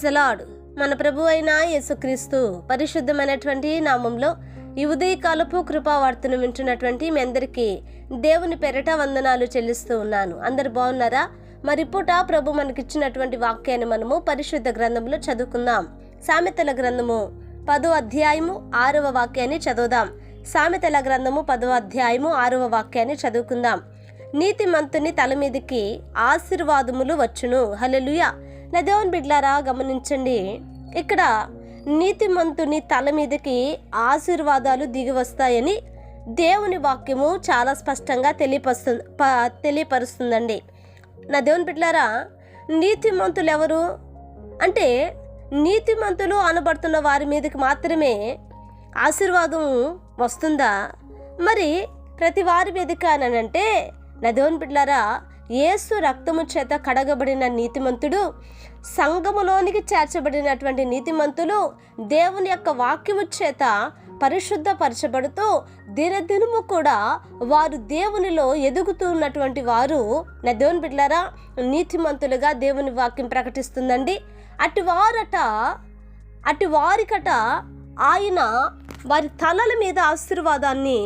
Praise the lord. మన ప్రభు అయిన యేసుక్రీస్తు పరిశుద్ధమైనటువంటి నామంలో ఈ ఉదయకాలపు కృపావార్తను వింటున్నటువంటి మీ అందరికీ దేవుని పేరిట వందనాలు చెల్లిస్తూ ఉన్నాను. అందరు బాగున్నారా? మరి పూట ప్రభు మనకిచ్చినటువంటి వాక్యాన్ని మనము పరిశుద్ధ గ్రంథంలో చదువుకుందాం. సామెతల గ్రంథము 10వ అధ్యాయము 6వ వాక్యాన్ని చదువుదాం. సామెతల గ్రంథము 10వ అధ్యాయము 6వ వాక్యాన్ని చదువుకుందాం. నీతిమంతుని తల మీదకి ఆశీర్వాదములు వచ్చును. హల్లెలూయా. నా దేవుని బిడ్డలారా గమనించండి, ఇక్కడ నీతిమంతుని తల మీదకి ఆశీర్వాదాలు దిగి వస్తాయని దేవుని వాక్యము చాలా స్పష్టంగా తెలియపరుస్తుందండి. నా దేవుని బిడ్డలారా, నీతిమంతులు ఎవరు అంటే నీతిమంతులు అనబడుతున్న వారి మీదకి మాత్రమే ఆశీర్వాదం వస్తుందా? మరి ప్రతి వారి మీదకి అనంటే నా దేవుని బిడ్డలారా, యేసు రక్తము చేత కడగబడిన నీతిమంతుడు, సంఘములోనికి చేర్చబడినటువంటి నీతిమంతులు దేవుని యొక్క వాక్యము చేత పరిశుద్ధపరచబడుతూ దినదినము కూడా వారు దేవునిలో ఎదుగుతున్నటువంటి వారు నా దేవుని బిడ్డలారా నీతిమంతులుగా దేవుని వాక్యం ప్రకటిస్తుందండి. అటు వారికట ఆయన వారి తలల మీద ఆశీర్వాదాన్ని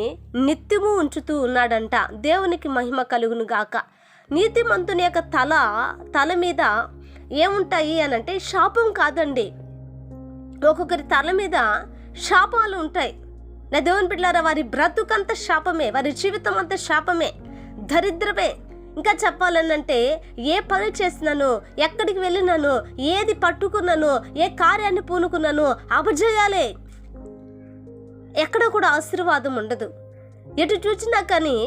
నిత్యము ఉంచుతూ ఉన్నాడంట. దేవునికి మహిమ కలుగును గాక. నీతిమంతుని యొక్క తల మీద ఏముంటాయి అనంటే శాపం కాదండి. ఒక్కొక్కరి తల మీద శాపాలు ఉంటాయి. నా దేవుని బిడ్డలారా, వారి బ్రతుకంత శాపమే, వారి జీవితం అంతా శాపమే, దరిద్రమే. ఇంకా చెప్పాలనంటే ఏ పని చేసినాను, ఎక్కడికి వెళ్ళినాను, ఏది పట్టుకున్నాను, ఏ కార్యాన్ని పూనుకున్నాను, అపజయాలే. ఎక్కడ కూడా ఆశీర్వాదం ఉండదు. ఎటు చూచినా కానీ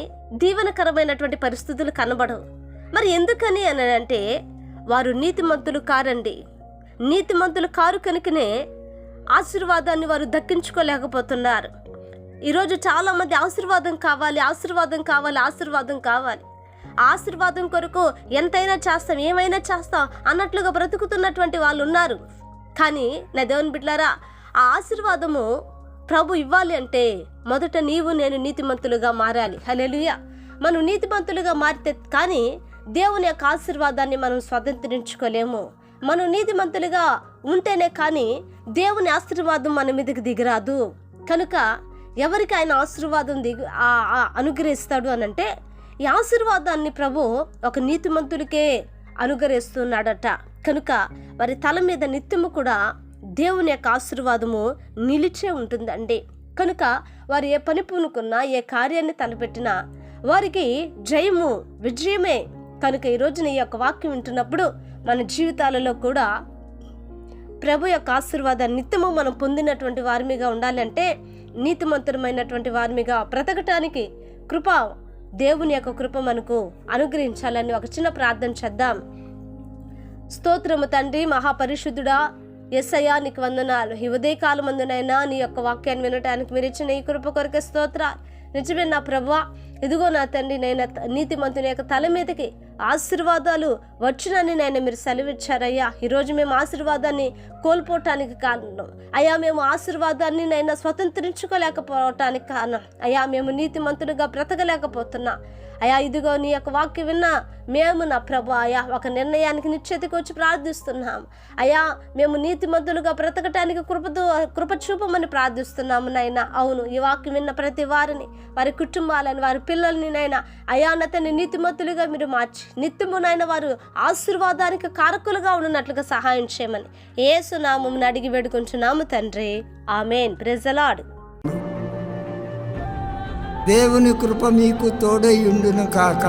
దీవెనకరమైనటువంటి పరిస్థితులు కనబడవు. మరి ఎందుకని అని అంటే వారు నీతిమంతులు కారండి. నీతిమంతులు కారు కనుకనే ఆశీర్వాదాన్ని వారు దక్కించుకోలేకపోతున్నారు. ఈరోజు చాలామంది ఆశీర్వాదం కావాలి, ఆశీర్వాదం కావాలి, ఆశీర్వాదం కావాలి, ఆశీర్వాదం కొరకు ఎంతైనా చేస్తాం, ఏమైనా చేస్తాం అన్నట్లుగా బ్రతుకుతున్నటువంటి వాళ్ళు ఉన్నారు. కానీ నా దేవుని బిడ్డలారా, ఆ ఆశీర్వాదము ప్రభు ఇవ్వాలి అంటే మొదట నీవు నేను నీతిమంతులుగా మారాలి. హల్లెలూయా. మనం నీతిమంతులుగా మారితే కానీ దేవుని యొక్క ఆశీర్వాదాన్ని మనం స్వతంత్రించుకోలేము. మనం నీతిమంతులుగా ఉంటేనే కానీ దేవుని ఆశీర్వాదం మన మీదకి దిగిరాదు. కనుక ఎవరికి ఆయన ఆశీర్వాదం అనుగ్రహిస్తాడు అనంటే ఈ ఆశీర్వాదాన్ని ప్రభు ఒక నీతిమంతులకే అనుగ్రహిస్తున్నాడట. కనుక వారి తల మీద నిత్యము కూడా దేవుని యొక్క ఆశీర్వాదము నిలిచే ఉంటుందండి. కనుక వారు ఏ పని పూనుకున్నా, ఏ కార్యాన్ని తలపెట్టినా వారికి జయము, విజయమే. కనుక ఈరోజున ఈ యొక్క వాక్యం వింటున్నప్పుడు మన జీవితాలలో కూడా ప్రభు యొక్క ఆశీర్వాదాన్ని నిత్యము మనం పొందినటువంటి వారిమిగా ఉండాలంటే, నీతిమంతులమైనటువంటి వారిమిగా బ్రతకటానికి దేవుని యొక్క కృప మనకు అనుగ్రహించాలని ఒక చిన్న ప్రార్థన చేద్దాం. స్తోత్రము తండ్రి, మహాపరిశుద్ధుడా, యేసయ్యా నీకు వందనాలు. ఈ ఉదయకాలమందునైనా నీ యొక్క వాక్యాన్ని వినటానికి మీరు ఇచ్చిన ఈ కృప కొరకే స్తోత్రాలు. నిజమే నా ప్రభువా, ఇదిగో నా తండ్రి, నేను నీతిమంతుని యొక్క తల మీదకి ఆశీర్వాదాలు వచ్చునని నేను మీరు సెలవిచ్చారయ్యా. ఈరోజు మేము ఆశీర్వాదాన్ని కోల్పోవటానికి కారణం అయ్యా, మేము ఆశీర్వాదాన్ని నైనా స్వతంత్రించుకోలేకపోవటానికి కారణం అయ్యా, మేము నీతిమంతులుగా బ్రతకలేకపోతున్నా అయ్యా. ఇదిగో నీ యొక్క వాక్యం విన్నా మేము నా ప్రభు అయ్యా ఒక నిర్ణయానికి నిశ్చేతికి వచ్చి ప్రార్థిస్తున్నాం అయ్యా. మేము నీతిమంతులుగా బ్రతకటానికి కృప చూపమని ప్రార్థిస్తున్నాము నైనా. అవును, ఈ వాక్యం విన్న ప్రతి వారిని, వారి కుటుంబాలను, వారి పిల్లల్ని నైనా అయ్యా నతని నీతిమంతులుగా మీరు మార్చి నిత్యమునైనా వారు ఆశీర్వాదానికి కారకులుగా ఉన్నట్లుగా సహాయం చేయమని యేసు నామమున అడిగి వేడుకుంటున్నాము తండ్రి. ఆమేన్. Praise the lord. దేవుని కృప మీకు తోడై ఉండును కాక.